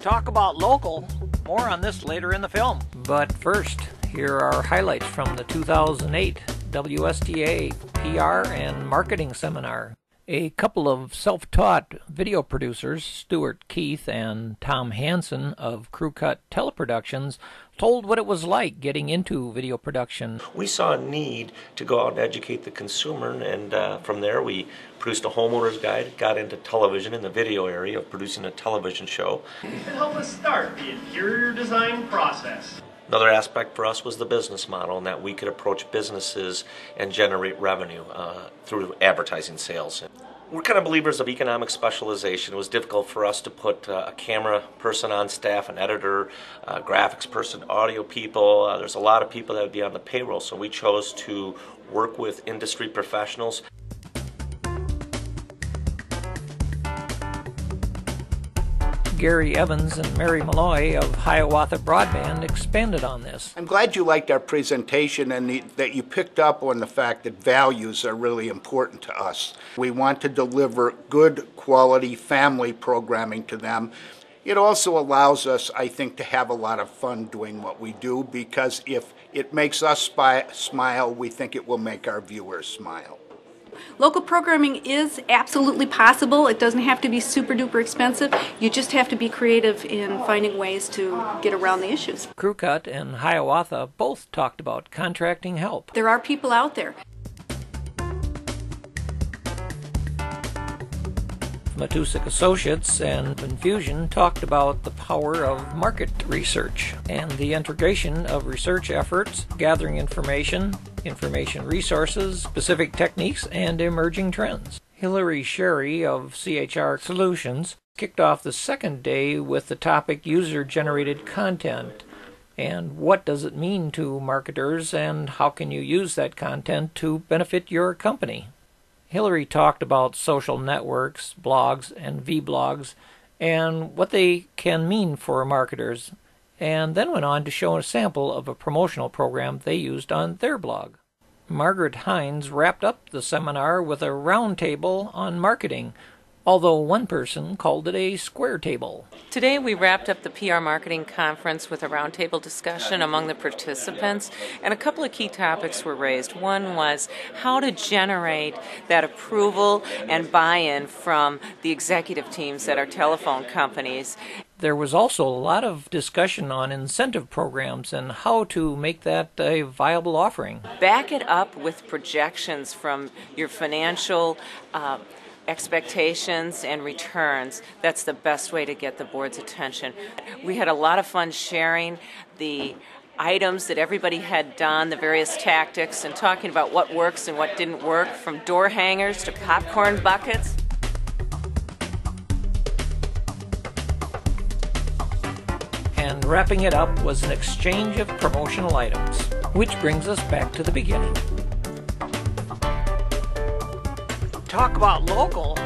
Talk about local. More on this later in the film. But first, here are highlights from the 2008 WSTA PR and Marketing Seminar. A couple of self-taught video producers, Stuart Keith and Tom Hansen of Crewcut Teleproductions, told what it was like getting into video production. We saw a need to go out and educate the consumer, and from there we produced a homeowner's guide, got into television in the video area of producing a television show. And help us start the interior design process. Another aspect for us was the business model, and that we could approach businesses and generate revenue through advertising sales. We're kind of believers of economic specialization. It was difficult for us to put a camera person on staff, an editor, a graphics person, audio people. There's a lot of people that would be on the payroll, so we chose to work with industry professionals. Gary Evans and Mary Malloy of Hiawatha Broadband expanded on this. I'm glad you liked our presentation and that you picked up on the fact that values are really important to us. We want to deliver good quality family programming to them. It also allows us, I think, to have a lot of fun doing what we do, because if it makes us smile, we think it will make our viewers smile. Local programming is absolutely possible. It doesn't have to be super duper expensive. You just have to be creative in finding ways to get around the issues. Crewcut and Hiawatha both talked about contracting help. There are people out there. Matousek Associates and Infusion talked about the power of market research and the integration of research efforts, gathering information resources, specific techniques, and emerging trends. Hillary Sherry of CHR Solutions kicked off the second day with the topic user-generated content. And what does it mean to marketers, and how can you use that content to benefit your company? Hillary talked about social networks, blogs, and vlogs, and what they can mean for marketers, and then went on to show a sample of a promotional program they used on their blog. Margaret Hines wrapped up the seminar with a roundtable on marketing, although one person called it a square table. Today we wrapped up the PR Marketing Conference with a roundtable discussion among the participants, and a couple of key topics were raised. One was how to generate that approval and buy-in from the executive teams at our telephone companies. There was also a lot of discussion on incentive programs and how to make that a viable offering. Back it up with projections from your financial expectations and returns. That's the best way to get the board's attention. We had a lot of fun sharing the items that everybody had done, the various tactics, and talking about what works and what didn't work, from door hangers to popcorn buckets. And wrapping it up was an exchange of promotional items, which brings us back to the beginning. Talk about local.